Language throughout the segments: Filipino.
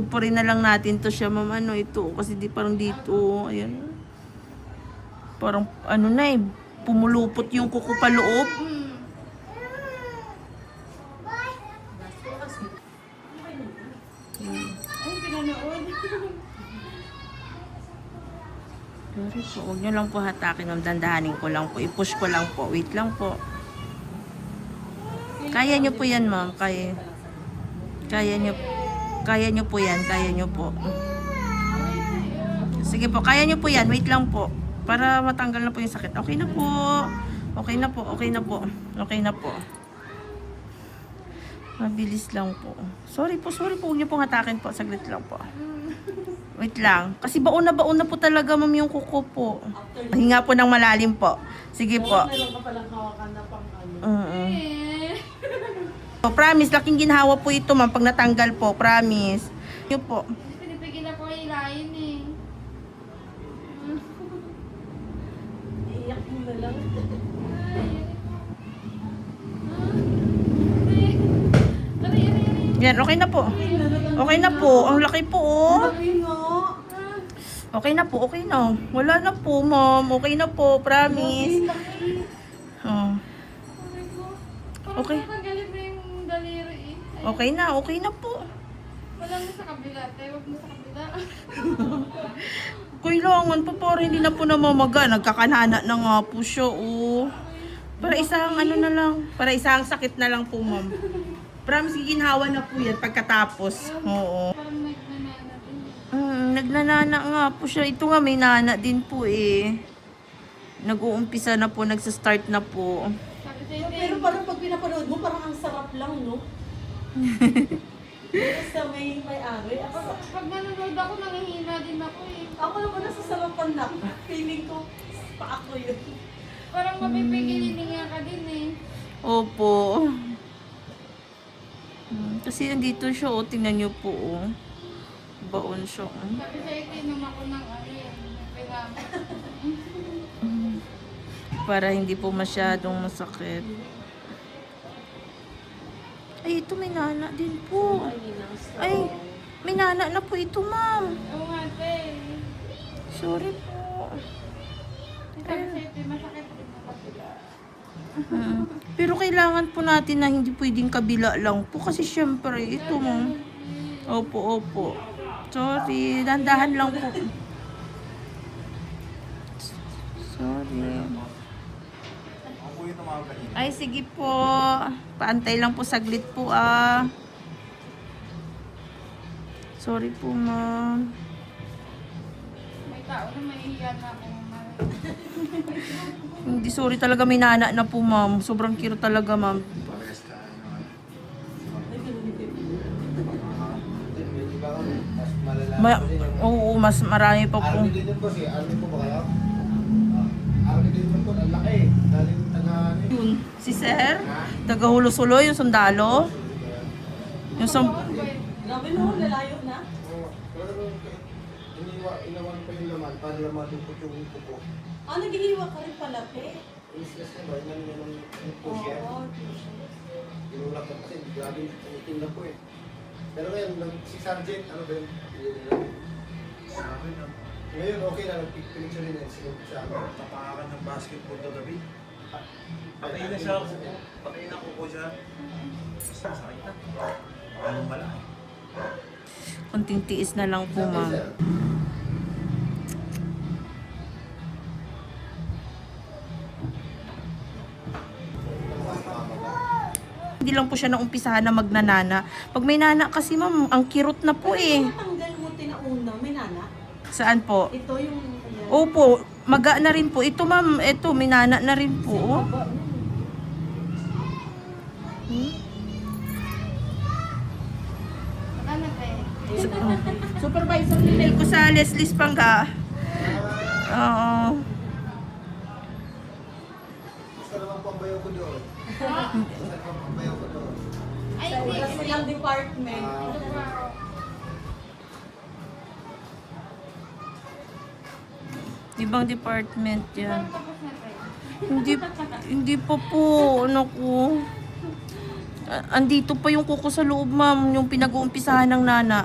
Pupuri na lang natin to siya, ma'am. Ano ito? Kasi di parang dito. Ayan. Parang ano na eh. Pumulupot yung kuko pa loob. Ay, pinanood. Sorry po. Huwag nyo lang po hatakin. Dandahanin ko lang po. I-push ko lang po. Wait lang po. Kaya nyo po yan, ma'am. Kaya nyo po yan. Kaya nyo po. Sige po. Kaya nyo po yan. Wait lang po. Para matanggal na po yung sakit. Okay na po. Okay na po. Okay na po. Okay na po. Mabilis lang po. Sorry po. Huwag nyo pong hatakin po. Saglit lang po. Wait lang. Kasi baon na po talaga, ma'am, yung kuko po. Hinga po ng malalim po. Sige po. Meron ka palang hawakan na pang ano. So, promise, laking ginhawa po ito, ma'am, pag natanggal po. Promise. Yun po. Pinipigil ako hilahin eh. Iiyak mo na lang. Yan, okay na po. Okay na po. Ang laki po, oh. Sabi nga. Okay na po, okay na. Wala na po, ma'am. Okay na po, promise. Oh. Okay. Galit na yung daliri eh. Okay na po. Wala mo sa kabila, te. Huwag mo sa kabila. Kailangan po, para hindi na po namamaga. Nagkakanana na nga po siya, oh. Para isang ano na lang. Para isang sakit na lang po, ma'am. Promise, giginhawa na po yan pagkatapos. Oo. Parang nagnanana din. Nagnanana nga po siya. Ito nga, may nana din po eh. Nag-uumpisa na po, nagsa-start na po. Sabi sa'yo, te. Pero parang pag pinapanood mo, parang ang sarap lang, no? Pero sa may ari. Pag nanonood ako, nangihina din ako eh. Ako naman nasasarapan na. Feeling ko, pa ako yun. Parang mapipigil, hininga ka din eh. Opo. Kasi nandito siya, oh. Tingnan niyo po, oh. Baon siya, oh. Sabi sa'yo, tinom ako ng ano yan. Pinamit. Para hindi po masyadong masakit. Ay, ito may nana din po. Ay, may nana na po ito, ma'am. Oo nga, te. Sorry po. Sabi sa'yo, te, masakit din na kabila. Pero kailangan po natin na hindi pwedeng kabila lang po. Kasi syempre, ito, ma'am. Opo. Sorry, dandahan lang po. Sorry. Ay, sige po. Paantay lang po saglit po, ah. Sorry po, ma'am. May tao na mahihiya na ako. Hindi, sorry talaga, may nana na po, ma'am. Sobrang cute talaga, ma'am. Oo, mas marami pa po. Army din yun, boss eh. Army po ba kayo? Army din yun po. Ang laki eh. Galing taga... Yun, si Sir, taga Hulo-Sulo, yung sundalo. Yung Grabe no, lalayo na. Pero inawan pa yung laman para lang matupot yung pupo. Ah, naghihiwa ka rin pala, te. Inislas na ba? Yan yung push yan. Oo. Inulak na kasi. Grabe, tinitin na po eh. Pero ngayon, si Sergeant, ano ba yun? Ngayon, okay na. Nagpipinig siya rin yan. Sinunod siya. Tapakan ng basketball kagabi. Patay na siya. Patay na kuko siya. Sakit na. Anong malaki? kunting tiis na lang po, ma'am. Hindi lang po siya naumpisahan na magnanana. Pag may nana kasi, ma'am, ang kirot na po eh. Tanggal mo tinauna, may nana. Saan po? Ito yung... Opo, maga na rin po. Ito, ma'am, ito, may nana na rin po. Oh. Wala na tayo. Supervisor email ko sa Leslie's Pangga. Oo. Gusto naman pambayaw ko doon. Gusto naman pambayaw ko doon. Ay, Sa hindi. wala silang department. Ito pa ako. Ibang department yan. Parang tapos na tayo. Hindi pa po, ano ko. Andito pa yung kuko sa loob, ma'am, yung pinag-uumpisahan ng nana.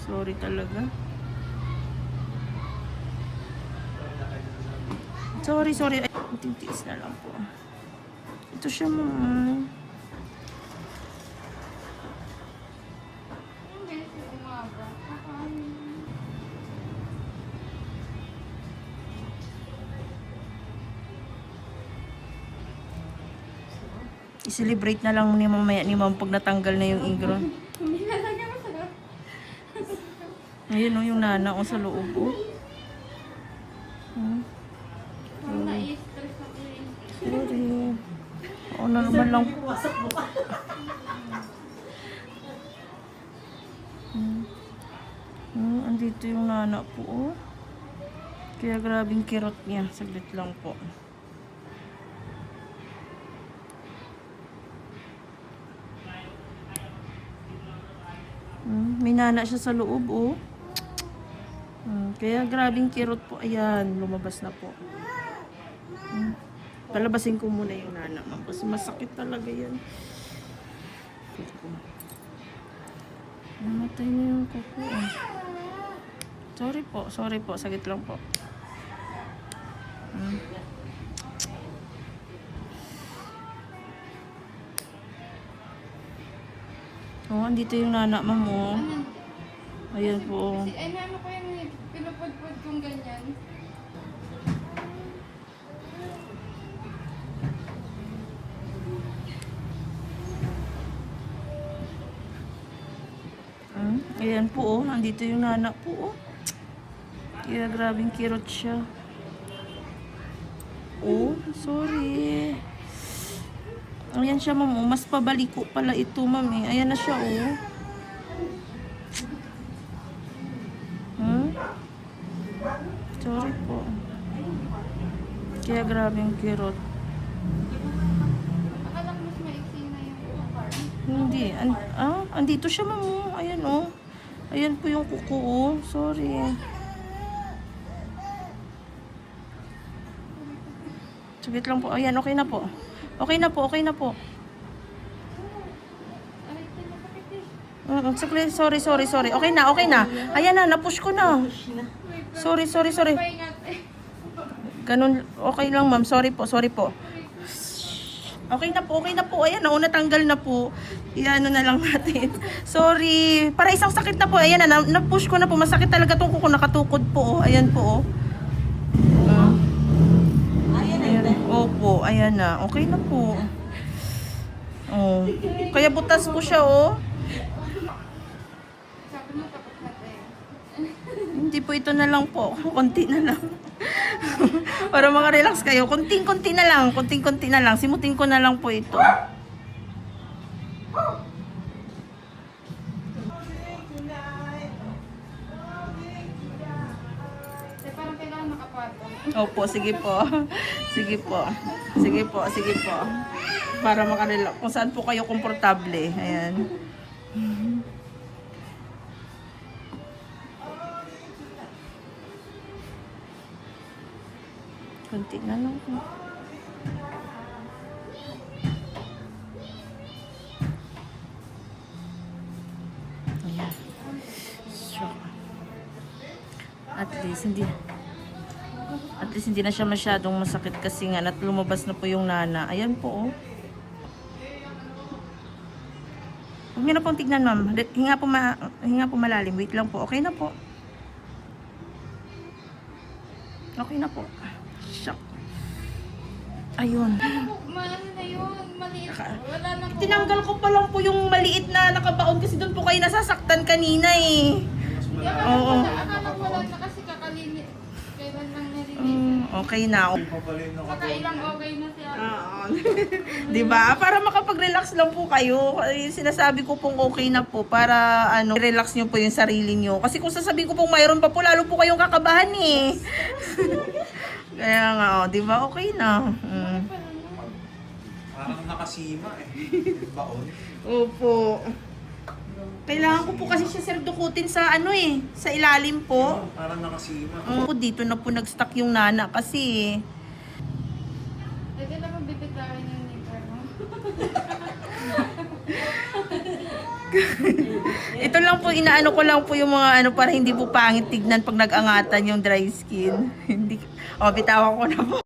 Sorry talaga. Sorry. Ay, tintiis na lang po. Ito siya, ma'am. Hindi, si umaga. I-celebrate na lang ni mamaya ni ma'am pag natanggal na yung ingron. Hindi na lang ako sa Ayun, yung nana ko sa loob. na-stress ako eh. Sorry. Oo, naman lang. Wasak mo pa. Andito yung nana po. Kaya grabing kirot niya. Saglit lang po. May nana siya sa loob, oh. Kaya grabing kirot po. Ayan, lumabas na po. Palabasin ko muna yung nana, ma'am. Kasi masakit talaga yan. Namatay na yung kuko. Sorry po. Saglit lang po. Oh, andito yung nana, ma'am, oh. Ayan po. Kasi ano ko yan eh, pinupudpud kong ganyan. Ayan po, oh. Andito yung nana po, oh. Kaya grabing kirot siya. Oh, sorry. Ayan siya, ma'am, oh. Mas pabaliko pala ito, ma'am, eh. Ayan na siya, oh. Sorry po. Kaya grabing kirot. Akala ko mas maiksi na yung part. Hindi. Andito siya, ma'am, oh. Ayan, oh. Ayan po yung kuko, oh. Sorry. Saglit lang po. Ayan, okay na po. Okay na po. Aray, ito nakapit eh. Saglit. Sorry. Okay na. Ayan na, napush ko na. Sorry. Pahingat eh. Ganun, okay lang, ma'am. Sorry po. Okay na po. Ayan, natanggal na po. Iano na lang natin. Sorry. Para isang sakit na po. Ayan na, na-push ko na po. Masakit talaga itong kuko. Nakatukod po, oh. Ayan po, oh. Ayan. Opo, ayan na. Okay na po. Oh. Kaya butas po siya, oh. Sabi mo tapos na tayo. Hindi po, ito na lang po. Konti na lang. Para maka-relax kayo. Konting-konti na lang. Simutin ko na lang po ito. Eh, parang kailangan nakapatong. Opo, sige po. Para maka-relax. Kung saan po kayo komportable. Ayan. Konti na lang po. Ayan. So, at least hindi na siya masyadong masakit kasi nga at lumabas na po yung nana. Ayan po, oh. Huwag niyo na pong tignan, ma'am. Hinga po malalim. Wait lang po. Okay na po. Okay na po. Shock. Ayun. Maano na yun, maliit. Wala na po. Tinanggal ko pa lang po yung maliit na nakabaon kasi doon po kayo nasasaktan kanina, eh. Oo. Akala ko lang na kasi kakalinis. Kailan lang narinig. Okay na. Saka ilang okay na siya. Diba? Para makapag-relax lang po kayo. Sinasabi ko pong okay na po para relax nyo po yung sarili nyo. Kasi kung sasabihin ko pong mayroon pa po, lalo po kayong kakabahan, eh. Kaya nga, diba? Okay na. Parang nakasima eh. Baon. Opo. Kailangan ko po kasi siya, sir, dukutin sa sa ilalim po. Parang nakasima. Dito na po nag-stuck yung nana kasi. Pwede lang mabibitarin yung neighbor mo. Ito lang po, inaano ko lang po yung mga ano para hindi po pangit tignan pag nag-angatan yung dry skin. Hindi, bitawan ko na po.